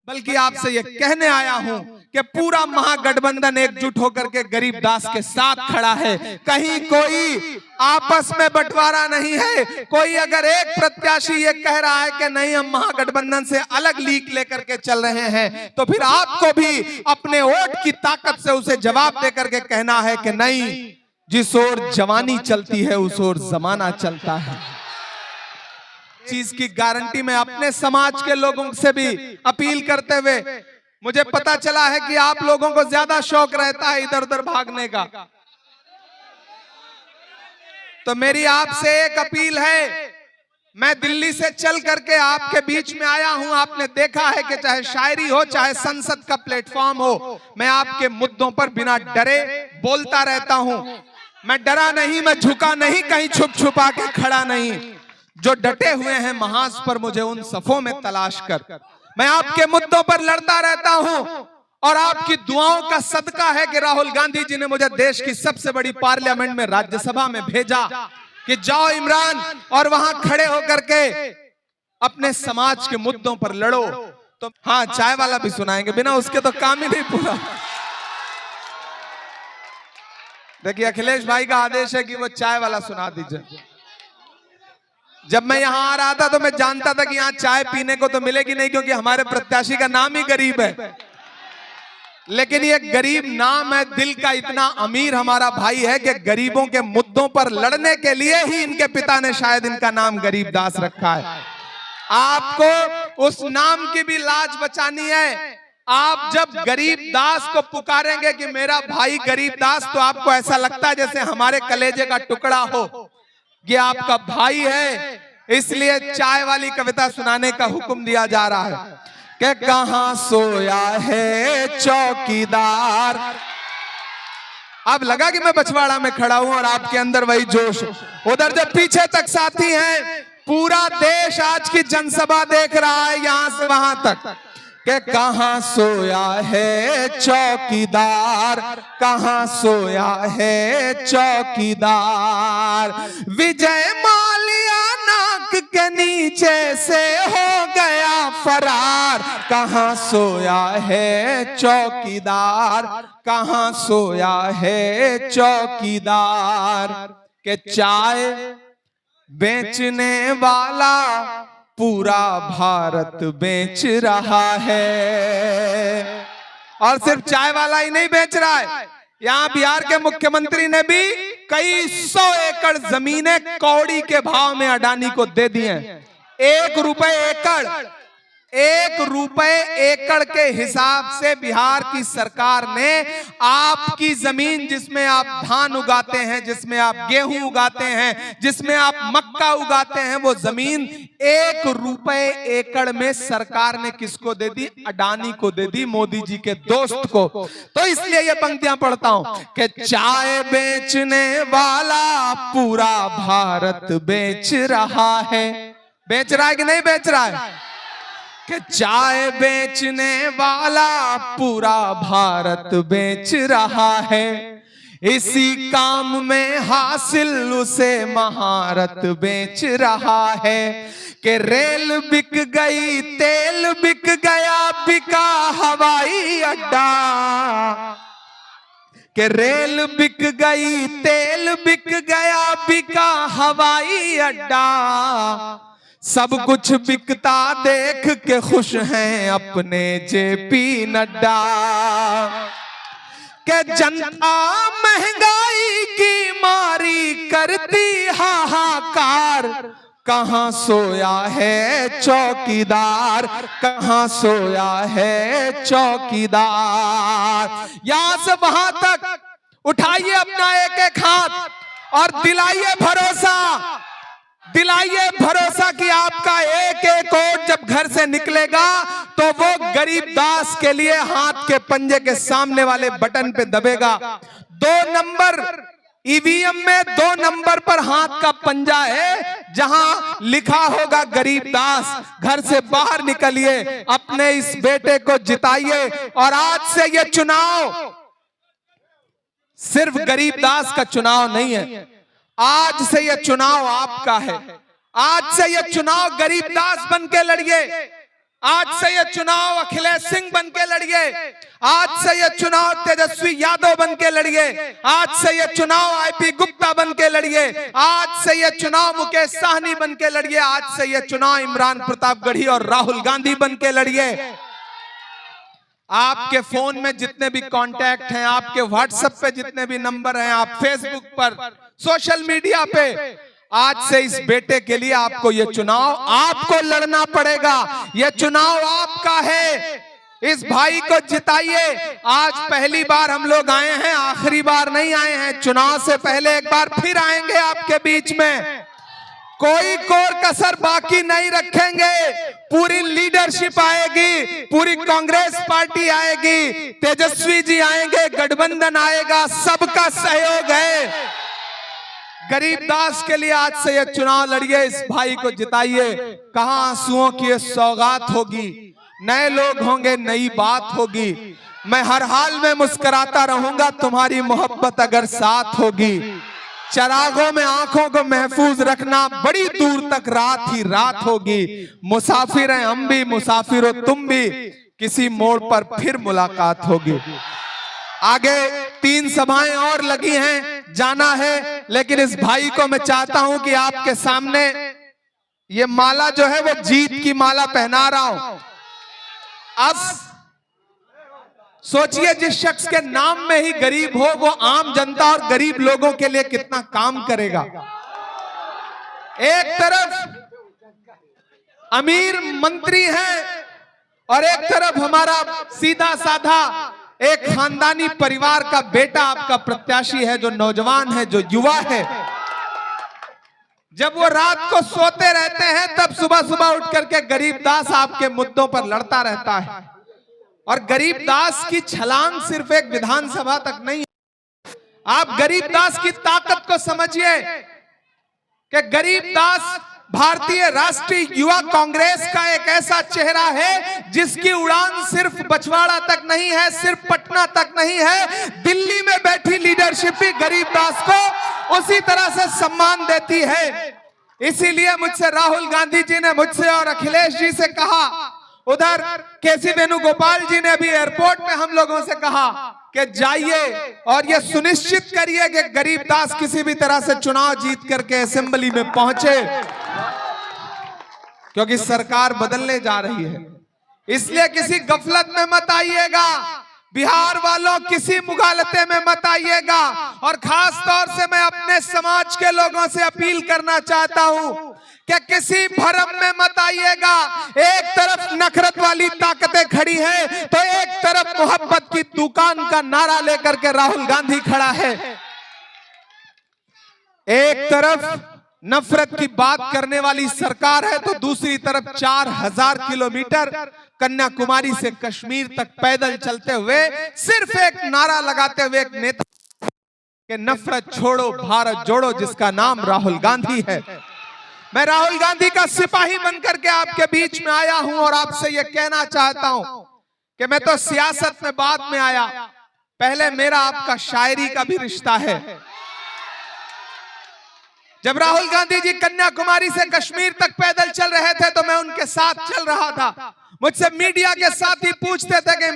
बल्कि आपसे ये कहने आया हूं कि पूरा महागठबंधन एकजुट होकर के गरीबदास के साथ खड़ा है। कहीं कोई आपस में बंटवारा नहीं है। कोई अगर एक प्रत्याशी ये कह रहा है कि नहीं हम महागठबंधन से अलग लीक लेकर के चल रहे हैं, तो फिर आपको भी अपने वोट की ताकत से उसे जवाब देकर के कहना है कि नहीं, जिस ओर जवानी चलती है उस ओर जमाना चलता है। चीज की गारंटी मैं अपने समाज के लोगों से भी अपील करते हुए, मुझे पता चला है कि आप लोगों को ज्यादा शौक रहता है इधर उधर भागने का, तो मेरी आपसे एक अपील है। मैं दिल्ली से चल करके आपके बीच में आया हूं। आपने देखा है कि चाहे शायरी हो चाहे संसद का प्लेटफॉर्म हो, मैं आपके मुद्दों पर बिना डरे बोलता रहता हूं। मैं डरा नहीं, मैं झुका नहीं, कहीं छुप छुपा के खड़ा नहीं। जो डटे हुए हैं महाज पर मुझे उन सफों में तलाश कर, मैं आपके मुद्दों पर लड़ता रहता हूं। और आपकी दुआओं का सदका है कि राहुल गांधी जी ने मुझे देश की सबसे बड़ी पार्लियामेंट में राज्यसभा में भेजा कि जाओ इमरान और वहां खड़े होकर के अपने समाज के मुद्दों पर लड़ो। तो हाँ, चाय वाला भी सुनाएंगे, बिना उसके तो काम ही नहीं पूरा। देखिए अखिलेश भाई का आदेश है कि वो चाय वाला सुना दीजिए। जब मैं यहां आ रहा था तो मैं जानता था कि यहां चाय पीने को तो मिलेगी नहीं, क्योंकि हमारे प्रत्याशी का नाम ही गरीब है। लेकिन ये गरीब नाम है, दिल का इतना अमीर हमारा भाई है कि गरीबों के मुद्दों पर लड़ने के लिए ही इनके पिता ने शायद इनका नाम गरीबदास रखा है। आपको उस नाम की भी लाज बचानी है। आप जब गरीबदास को पुकारेंगे कि मेरा भाई गरीबदास, तो आपको ऐसा लगता है जैसे हमारे कलेजे का टुकड़ा हो, ये आपका भाई है। इसलिए चाय वाली कविता सुनाने का हुक्म दिया जा रहा है कि कहां सोया है चौकीदार। अब लगा कि मैं बछवाड़ा में खड़ा हूं और आपके अंदर वही जोश। उधर जब पीछे तक साथी हैं, पूरा देश आज की जनसभा देख रहा है यहां से वहां तक, कि कहां सोया है चौकीदार, कहां सोया है चौकीदार। विजय माल्या नाक के नीचे से हो गया फरार, कहां सोया है चौकीदार, कहां सोया है चौकीदार। के चाय बेचने वाला पूरा भारत बेच रहा है। और सिर्फ चाय वाला ही नहीं बेच रहा है, यहाँ बिहार के मुख्यमंत्री ने भी कई 100 एकड़ जमीनें कौड़ी के भाव में अडानी को दे दी हैं। 1 रुपए एकड़, 1 रुपए एकड़ के हिसाब से बिहार की सरकार ने आपकी जमीन, जिसमें आप धान उगाते हैं, जिसमें आप गेहूं उगाते हैं, जिसमें आप मक्का उगाते हैं, वो जमीन 1 रुपए एकड़ में सरकार ने किसको दे दी? अडानी को दे दी, मोदी जी के दोस्त को। तो इसलिए ये पंक्तियां पढ़ता हूं कि चाय बेचने वाला पूरा भारत बेच रहा है। बेच रहा है कि नहीं बेच रहा है? कि चाय बेचने वाला पूरा भारत बेच रहा है। इसी काम में हासिल उसे महारत बेच रहा है। कि रेल बिक गई, तेल बिक गया, बिका हवाई अड्डा। कि रेल बिक गई, तेल बिक गया, बिका हवाई अड्डा। सब कुछ बिकता देख के खुश हैं अपने जेपी नड्डा। के जनता महंगाई की मारी करती हाहाकार, कहां सोया है चौकीदार, कहां सोया है चौकीदार। यहां से वहां तक उठाइए अपना एक एक हाथ और दिलाइए भरोसा, दिलाइए भरोसा कि आपका एक एक वोट जब घर से निकलेगा तो वो गरीबदास के लिए हाथ के पंजे के सामने वाले बटन पे दबेगा। 2 नंबर ईवीएम में 2 नंबर पर हाथ का पंजा है, जहां लिखा होगा गरीबदास। घर से बाहर निकलिए, अपने इस बेटे को जिताइए। और आज से ये चुनाव सिर्फ गरीबदास का चुनाव नहीं है, आज से यह चुनाव आपका है। आज से यह चुनाव गरीबदास बन के लड़िए। आज से ये चुनाव अखिलेश सिंह बन के लड़िए, आज से ये चुनाव तेजस्वी यादव बन के लड़िए, आज से ये चुनाव आईपी गुप्ता बन के लड़िए, आज से ये चुनाव मुकेश साहनी बन के लड़िए, आज से ये चुनाव इमरान प्रतापगढ़ी और राहुल गांधी बन के लड़िए। आपके फोन में जितने भी कांटेक्ट हैं, आपके व्हाट्सएप पे जितने भी नंबर हैं, आप फेसबुक पर, सोशल मीडिया पे, आज से इस बेटे के लिए आपको ये चुनाव आपको लड़ना पड़ेगा। ये चुनाव आपका है, इस भाई को जिताइए। आज पहली बार हम लोग आए हैं, आखिरी बार नहीं आए हैं। चुनाव से पहले एक बार फिर आएंगे आपके बीच में, कोई कोर कसर बाकी नहीं रखेंगे। पूरी लीडरशिप आएगी, पूरी कांग्रेस पार्टी आएगी, तेजस्वी जी आएंगे, गठबंधन आएगा, सबका सहयोग है। गरीबदास के लिए आज से ये चुनाव लड़िए, इस भाई को जिताइए। कहां आंसुओं की ये सौगात होगी, नए लोग होंगे, नई बात होगी। मैं हर हाल में मुस्कुराता रहूंगा, तुम्हारी मोहब्बत अगर साथ होगी। चरागों में आंखों को महफूज रखना, बड़ी दूर तक रात ही रात होगी। मुसाफिर हैं हम भी, मुसाफिर हो तुम भी, किसी मोड़ पर फिर मुलाकात होगी। आगे 3 सभाएं और लगी हैं, जाना है, लेकिन इस भाई को मैं चाहता हूं कि आपके सामने ये माला जो है वो जीत की माला पहना रहा हूं। अब सोचिए, जिस शख्स के नाम में ही गरीब हो, वो आम जनता और गरीब लोगों के लिए कितना काम करेगा। एक तरफ अमीर मंत्री हैं और एक तरफ हमारा सीधा साधा एक खानदानी परिवार का बेटा आपका प्रत्याशी है, जो नौजवान है, जो युवा है। जब वो रात को सोते रहते हैं, तब सुबह सुबह उठ करके गरीबदास आपके मुद्दों पर लड़ता रहता है। और गरीबदास की छलांग सिर्फ एक विधानसभा तक नहीं, आप गरीबदास की ताकत को समझिए कि गरीबदास भारतीय राष्ट्रीय युवा कांग्रेस का एक ऐसा चेहरा है जिसकी उड़ान सिर्फ बछवाड़ा तक नहीं है, सिर्फ पटना तक नहीं है। दिल्ली में बैठी लीडरशिप भी गरीबदास को उसी तरह से सम्मान देती है। इसीलिए मुझसे राहुल गांधी जी ने मुझसे और अखिलेश जी से कहा, उधर केसी वेणुगोपाल जी ने अभी एयरपोर्ट में हम लोगों से कहा कि जाइए और ये सुनिश्चित करिए कि गरीबदास किसी भी तरह से चुनाव जीत करके असेंबली में पहुंचे, क्योंकि सरकार बदलने जा रही है। इसलिए किसी गफलत में मत आइएगा, बिहार वालों किसी मुगालते में मत आइएगा। और खास तौर से मैं अपने समाज के लोगों से अपील करना चाहता हूं कि किसी भरम में मत आइएगा। एक तरफ नफरत वाली ताकतें खड़ी हैं, तो एक तरफ मोहब्बत की दुकान का नारा लेकर के राहुल गांधी खड़ा है। एक तरफ नफरत की बात करने वाली सरकार है, तो दूसरी तरफ 4000 किलोमीटर कन्याकुमारी से कश्मीर तक पैदल चलते हुए सिर्फ एक नारा लगाते हुए एक नेता कि नफरत छोड़ो भारत जोड़ो, जिसका नाम राहुल गांधी है। मैं राहुल गांधी का सिपाही बनकर के आपके बीच में आया हूं और आपसे यह कहना चाहता हूं कि मैं तो सियासत में बाद में आया, पहले मेरा आपका शायरी का भी रिश्ता है। जब राहुल गांधी जी कन्याकुमारी से कश्मीर तक पैदल चल रहे थे तो मैं उनके साथ चल रहा था। मुझसे मीडिया के साथी पूछते थे कि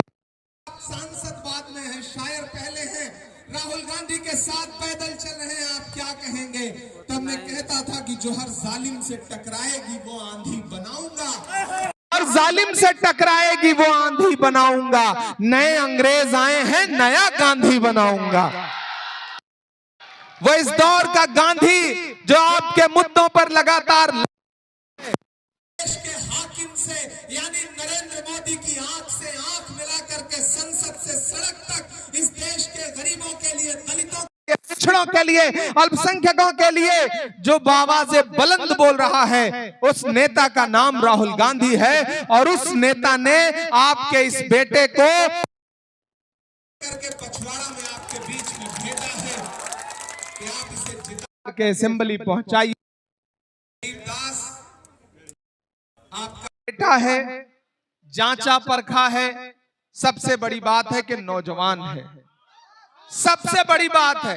सांसद बाद में है, शायर पहले हैं, राहुल गांधी के साथ पैदल चल रहे हैं, आप क्या कहेंगे? तब मैं कहता था कि जो हर जालिम से टकराएगी वो आंधी बनाऊंगा, और जालिम से टकराएगी वो आंधी बनाऊंगा। नए अंग्रेज आए हैं, नया गांधी बनाऊंगा। वो इस दौर का गांधी जो आपके मुद्दों पर लगातार देश के हाकिम से यानी नरेंद्र मोदी की आंख से आंख मिला करके संसद से सड़क तक इस देश के गरीबों के लिए, दलितों के, पिछड़ों के लिए, अल्पसंख्यकों के लिए जो आवाज़ें बुलंद बोल रहा है, उस नेता का नाम राहुल गांधी है। और उस नेता ने आपके इस बेटे को करके पछवाड़ा में आपके बीच में भेजा है कि आप इसे जिता के असेंबली पहुंचाइए। गरीबदास आपका बेटा है, जांचा परखा है। सबसे बड़ी बात है कि नौजवान है, सबसे बड़ी बात है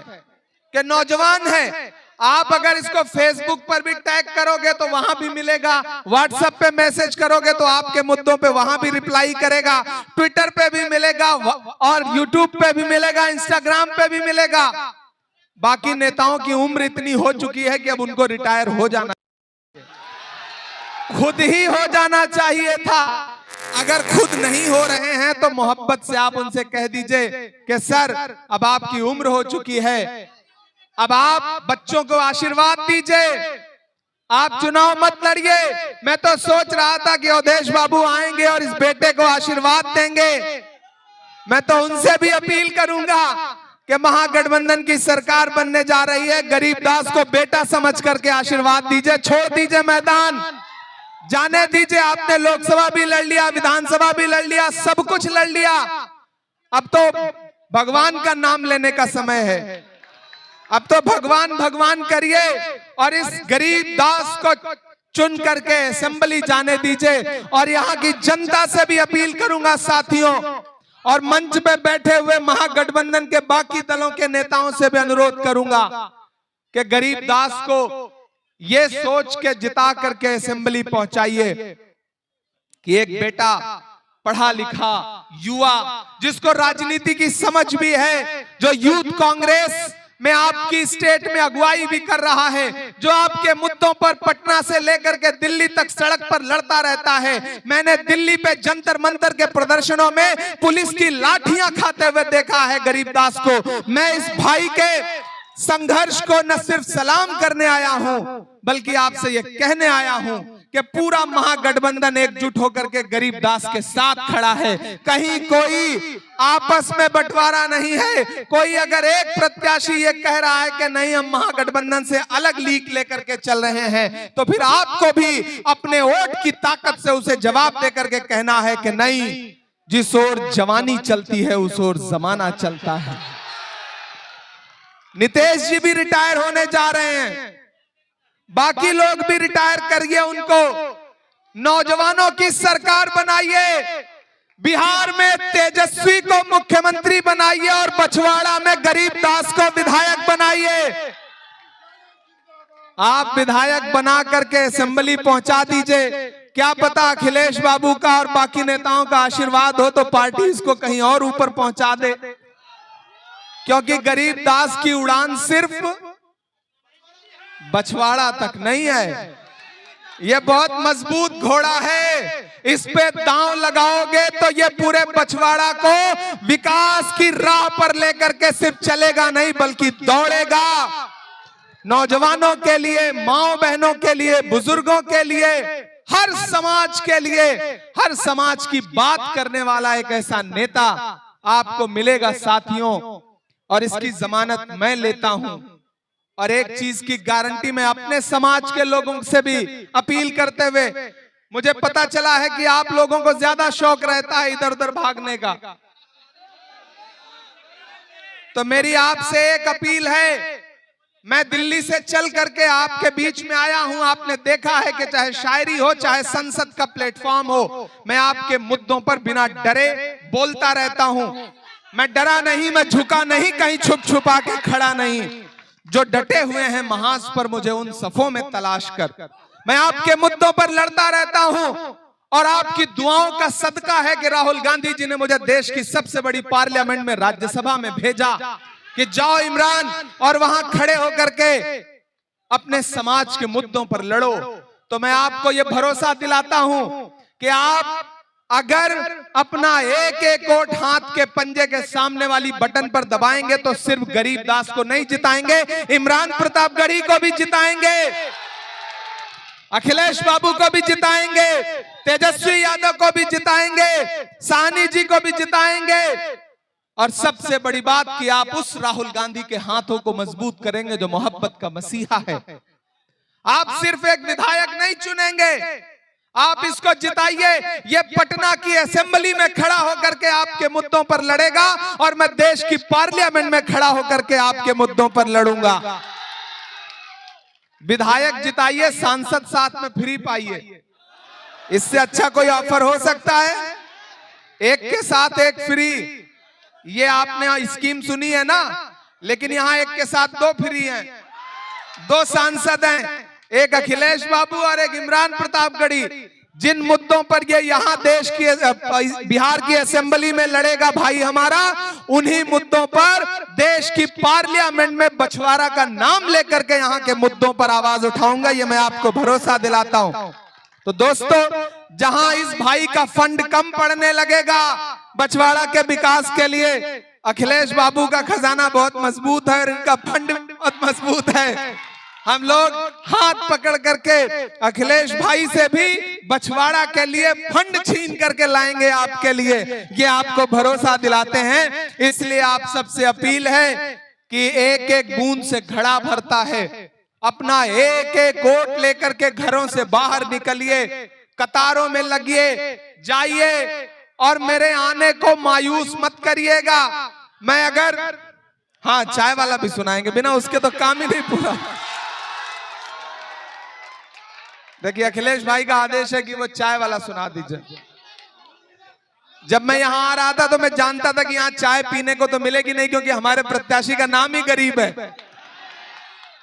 कि नौजवान है। आप अगर इसको फेसबुक पर भी टैग करोगे तो वहां भी मिलेगा, व्हाट्सएप पे मैसेज करोगे तो आपके मुद्दों पे वहां भी रिप्लाई करेगा, ट्विटर पे भी मिलेगा और यूट्यूब पे भी मिलेगा, इंस्टाग्राम पे भी मिलेगा। बाकी नेताओं की उम्र इतनी हो चुकी है कि अब उनको रिटायर हो जाना, खुद ही हो जाना चाहिए था। अगर खुद नहीं हो रहे हैं तो मोहब्बत से आप उनसे कह दीजिए कि सर अब आपकी उम्र हो चुकी है, अब आप बच्चों को आशीर्वाद दीजिए, आप चुनाव मत लड़िए। मैं तो सोच रहा था कि अवधेश बाबू आएंगे और इस बेटे को आशीर्वाद देंगे। मैं तो उनसे भी अपील करूंगा कि महागठबंधन की सरकार बनने जा रही है, गरीबदास को बेटा समझ करके आशीर्वाद दीजिए, छोड़ दीजिए मैदान, जाने दीजिए। आपने लोकसभा भी लड़ लिया, विधानसभा भी लड़ लिया, सब कुछ लड़ लिया, अब तो भगवान का नाम लेने का समय है। अब तो भगवान भगवान करिए और इस गरीबदास को चुन करके असेंबली जाने दीजिए। और यहाँ की जनता से भी अपील करूंगा साथियों, और मंच पे बैठे हुए महागठबंधन के बाकी दलों के नेताओं से भी अनुरोध करूंगा कि गरीबदास को ये सोच के जिता करके असेंबली पहुंचाइए कि एक बेटा पढ़ा लिखा युवा जिसको राजनीति की समझ भी है, जो यूथ कांग्रेस में आपकी स्टेट में अगुवाई भी कर रहा है, जो आपके मुद्दों पर पटना से लेकर के दिल्ली तक सड़क पर लड़ता रहता है। मैंने दिल्ली पे जंतर मंतर के प्रदर्शनों में पुलिस की लाठियां खाते हुए देखा है गरीबदास को। मैं इस भाई के संघर्ष को न सिर्फ सलाम करने आया हूं, बल्कि आपसे ये कहने आया हूं कि पूरा महागठबंधन एकजुट होकर के गरीबदास के साथ खड़ा है। कहीं कोई आपस में बंटवारा नहीं है। कोई अगर एक प्रत्याशी ये कह रहा है कि नहीं हम महागठबंधन से अलग लीक लेकर के चल रहे हैं, तो फिर आपको भी अपने वोट की ताकत से उसे जवाब देकर के कहना है कि नहीं, जिस ओर जवानी चलती है उस ओर जमाना चलता है। नीतीश जी भी रिटायर होने जा रहे हैं, बाकी लोग भी रिटायर करिए, उनको नौजवानों की सरकार बनाइए, बिहार में तेजस्वी को मुख्यमंत्री बनाइए और बछवाड़ा में गरीबदास को विधायक बनाइए। आप विधायक बना करके असेंबली पहुंचा दीजिए। क्या पता अखिलेश बाबू का और बाकी नेताओं का आशीर्वाद हो तो पार्टी इसको कहीं और ऊपर पहुंचा दे, क्योंकि गरीबदास की उड़ान सिर्फ बछवाड़ा तक नहीं है, ये बहुत मजबूत घोड़ा है। इस पे दांव लगाओगे तो ये पूरे बछवाड़ा को विकास की राह पर लेकर के सिर्फ चलेगा नहीं बल्कि दौड़ेगा। नौजवानों के लिए, माओ बहनों के लिए, बुजुर्गों के लिए, हर समाज के लिए, हर समाज की बात करने वाला एक ऐसा नेता आपको मिलेगा साथियों, और इसकी जमानत मैं लेता हूं। और एक चीज की गारंटी मैं अपने समाज के लोगों से भी अपील करते हुए, मुझे पता चला है कि आप लोगों को ज्यादा शौक रहता है इधर उधर भागने का, तो मेरी आपसे एक अपील है। मैं दिल्ली से चल करके आपके बीच में आया हूं, आपने देखा है कि चाहे शायरी हो चाहे संसद का प्लेटफॉर्म हो, मैं आपके मुद्दों पर बिना डरे बोलता रहता हूं। मैं डरा नहीं, मैं झुका नहीं, कहीं छुप छुपा के खड़ा नहीं। जो डटे हुए हैं महाज पर मुझे उन सफों में तलाश कर, मैं आपके मुद्दों पर लड़ता रहता हूं। और आपकी दुआओं का सदका है कि राहुल गांधी जी ने मुझे देश की सबसे बड़ी पार्लियामेंट में, राज्यसभा में भेजा कि जाओ इमरान और वहां खड़े होकर के अपने समाज के मुद्दों पर लड़ो। तो मैं आपको यह भरोसा दिलाता हूं कि आप अगर अपना एक एक वोट हाथ के पंजे के सामने वाली बटन पर दबाएंगे तो सिर्फ गरीबदास को नहीं जिताएंगे, इमरान प्रतापगढ़ी को भी जिताएंगे, अखिलेश बाबू को भी जिताएंगे, तेजस्वी यादव को भी जिताएंगे, साहनी जी को भी जिताएंगे। और सबसे बड़ी बात कि आप उस राहुल गांधी के हाथों को मजबूत करेंगे जो मोहब्बत का मसीहा है। आप सिर्फ एक विधायक नहीं चुनेंगे, आप इसको जिताइए। ये पटना की असेंबली में खड़ा होकर के आपके मुद्दों पर लड़ेगा और मैं देश की पार्लियामेंट में खड़ा होकर के आपके मुद्दों पर लड़ूंगा। विधायक जिताइए, सांसद साथ में फ्री पाइए। इससे अच्छा कोई ऑफर हो सकता है? एक के साथ एक फ्री, ये आपने स्कीम सुनी है ना, लेकिन यहां एक के साथ दो फ्री हैं। दो सांसद हैं, एक अखिलेश बाबू और एक इमरान प्रतापगढ़ी। जिन मुद्दों पर ये यहाँ देश की बिहार की असेंबली में लड़ेगा भाई हमारा, उन्हीं मुद्दों पर देश की पार्लियामेंट में बछवाड़ा का नाम लेकर के यहाँ के मुद्दों पर आवाज उठाऊंगा, ये मैं आपको भरोसा दिलाता हूँ। तो दोस्तों, जहां इस भाई का फंड कम पड़ने लगेगा बछवाड़ा के विकास के लिए, अखिलेश बाबू का खजाना बहुत मजबूत है और इनका फंड बहुत मजबूत है। हम लोग हाथ पकड़ करके अखिलेश भाई से भी बछवाड़ा के लिए फंड छीन करके लाएंगे आपके लिए, ये आपको भरोसा दिलाते हैं। इसलिए आप सबसे अपील है कि एक एक बूंद से घड़ा भरता है, अपना एक एक वोट लेकर के घरों से बाहर निकलिए, कतारों में लगिए, जाइए और मेरे आने को मायूस मत करिएगा। मैं अगर हाँ चाय वाला भी सुनाएंगे, बिना उसके तो काम ही नहीं पूरा। देखिए अखिलेश भाई का आदेश है कि वो चाय वाला सुना दीजिए। जब मैं यहाँ आ रहा था तो मैं जानता था कि यहाँ चाय पीने को तो मिलेगी नहीं, क्योंकि हमारे प्रत्याशी का नाम ही गरीब है।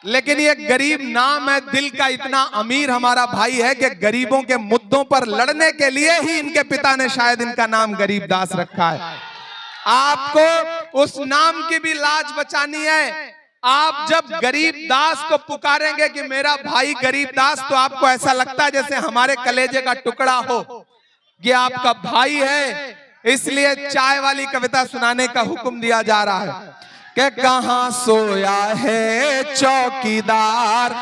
लेकिन ये गरीब नाम है, दिल का इतना अमीर हमारा भाई है कि गरीबों के मुद्दों पर लड़ने के लिए ही इनके पिता ने शायद इनका नाम गरीबदास रखा है। आपको उस नाम की भी लाज बचानी है। आप जब गरीबदास को पुकारेंगे कि मेरा भाई गरीबदास, तो आपको ऐसा लगता है जैसे हमारे कलेजे का टुकड़ा हो, ये आपका भाई है। इसलिए चाय वाली कविता सुनाने का हुक्म दिया जा रहा है कि कहां सोया है चौकीदार।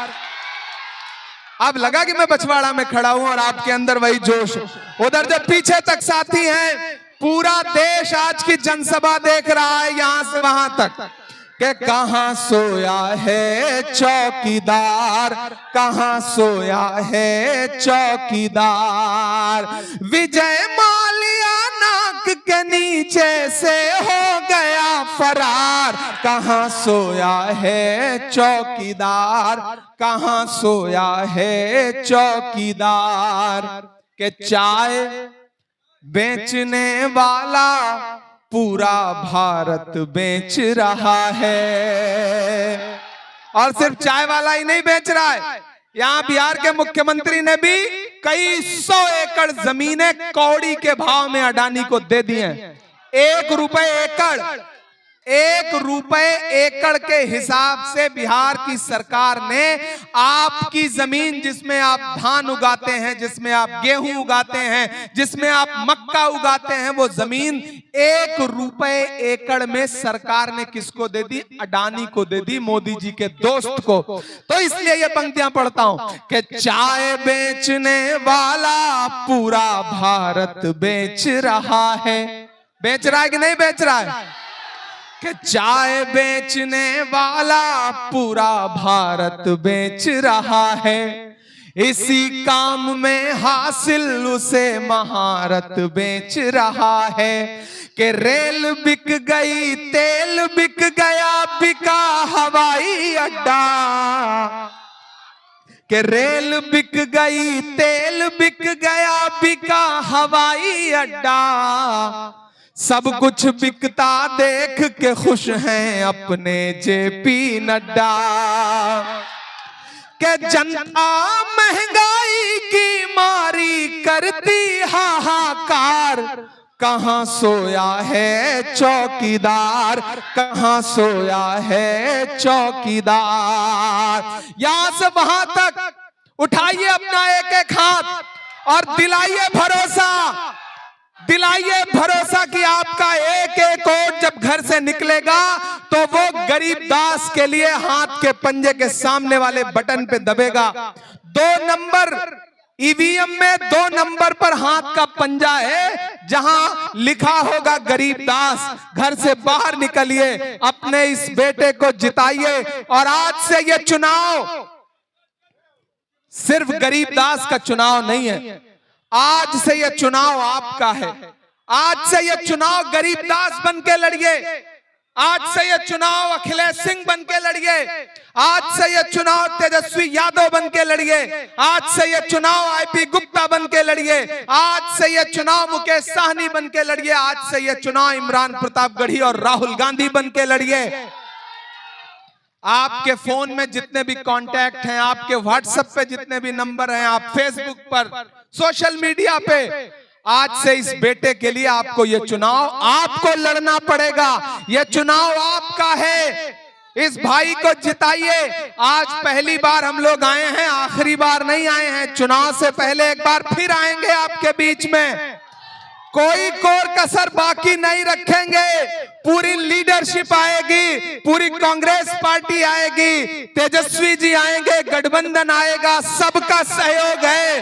अब लगा कि मैं बछवाड़ा में खड़ा हूं और आपके अंदर वही जोश। उधर जब पीछे तक साथी हैं, पूरा देश आज की जनसभा देख रहा है यहां से वहां तक, कि कहां सोया है चौकीदार, कहां सोया है चौकीदार। विजय माल्या नाक के नीचे से हो गया फरार, कहां सोया है चौकीदार, कहां सोया है चौकीदार। के चाय बेचने वाला पूरा भारत बेच रहा है। और सिर्फ चाय वाला ही नहीं बेच रहा है, यहाँ बिहार के मुख्यमंत्री ने भी कई 100 एकड़ जमीनें कौड़ी के भाव में अडानी को दे दी हैं। 1 रुपए एकड़, 1 रुपए एकड़ के हिसाब से बिहार की सरकार ने आपकी जमीन, जिसमें आप धान उगाते हैं, जिसमें आप गेहूं उगाते हैं, जिसमें आप मक्का उगाते हैं, वो जमीन 1 रुपए एकड़ में सरकार ने किसको दे दी? अडानी को दे दी, मोदी जी के दोस्त को। तो इसलिए ये पंक्तियां पढ़ता हूं कि चाय बेचने वाला पूरा भारत बेच रहा है। बेच रहा है कि नहीं बेच रहा है? कि चाय बेचने वाला पूरा भारत बेच रहा है। इसी काम में हासिल उसे महारत बेच रहा है। कि रेल बिक गई, तेल बिक गया, बिका हवाई अड्डा। कि रेल बिक गई, तेल बिक गया, बिका हवाई अड्डा। सब कुछ बिकता देख के खुश हैं अपने जेपी नड्डा। के जनता महंगाई की मारी करती हाहाकार, कहां सोया है चौकीदार, कहां सोया है चौकीदार। यहां से वहां तक उठाइए अपना एक एक हाथ और दिलाइए भरोसा, दिलाइए भरोसा कि आपका एक एक वोट जब घर से निकलेगा तो वो गरीबदास के लिए हाथ के पंजे के सामने वाले बटन पे दबेगा। 2 नंबर ईवीएम में 2 नंबर पर हाथ का पंजा है, जहां लिखा होगा गरीबदास। घर से बाहर निकलिए, अपने इस बेटे को जिताइए। और आज से ये चुनाव सिर्फ गरीबदास का चुनाव नहीं है, आज से यह चुनाव आपका है। आज से यह चुनाव गरीबदास बन के लड़िए, आज से यह चुनाव अखिलेश सिंह बन के लड़िए, आज से यह चुनाव तेजस्वी यादव बन के लड़िए, आज से यह चुनाव आईपी गुप्ता बन के लड़िए, आज से यह चुनाव मुकेश साहनी बन के लड़िए, आज से यह चुनाव इमरान प्रतापगढ़ी और राहुल गांधी बन के लड़िए। आपके फोन में जितने भी कांटेक्ट हैं, आपके व्हाट्सएप पे जितने भी नंबर हैं, आप फेसबुक पर, सोशल मीडिया पे, आज से इस बेटे के लिए आपको ये चुनाव आपको लड़ना पड़ेगा। ये चुनाव आपका है। इस भाई को जिताइए। आज पहली बार हम लोग आए हैं, आखिरी बार नहीं आए हैं। चुनाव से पहले एक बार फिर आएंगे आपके बीच में। कोई कोर कसर बाकी नहीं रखेंगे। पूरी लीडरशिप आएगी, पूरी कांग्रेस पार्टी आएगी, तेजस्वी जी आएंगे, गठबंधन आएगा, सबका सहयोग है।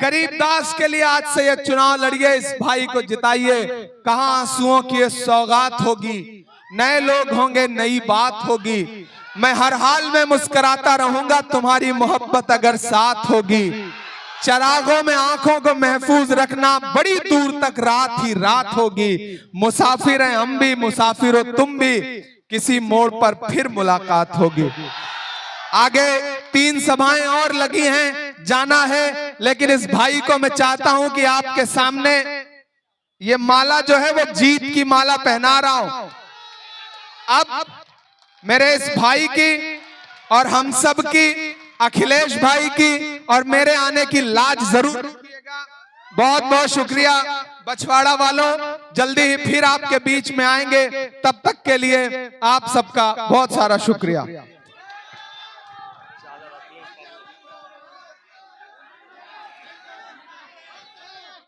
गरीबदास के लिए आज से ये चुनाव लड़िए, इस भाई को जिताइए। कहां आंसुओं की ये सौगात होगी, नए लोग होंगे, नई बात होगी। मैं हर हाल में मुस्कुराता रहूंगा, तुम्हारी मोहब्बत अगर साथ होगी। चरागों में आंखों को महफूज रखना, बड़ी दूर तक रात ही रात होगी। मुसाफिर हैं हम भी, मुसाफिर हो तुम भी, किसी मोड़ पर फिर मुलाकात होगी। आगे 3 सभाएं और लगी हैं, जाना है, लेकिन इस भाई को मैं चाहता हूं कि आपके सामने ये माला जो है वो जीत की माला पहना रहा हूं। अब मेरे इस भाई की और हम सब की, अखिलेश भाई की और मेरे आने की लाज जरूर रखिएगा। बहुत बहुत शुक्रिया बछवाड़ा वालों, जल्दी ही फिर आपके बीच में आएंगे। तब तक के लिए आप सबका बहुत सारा शुक्रिया।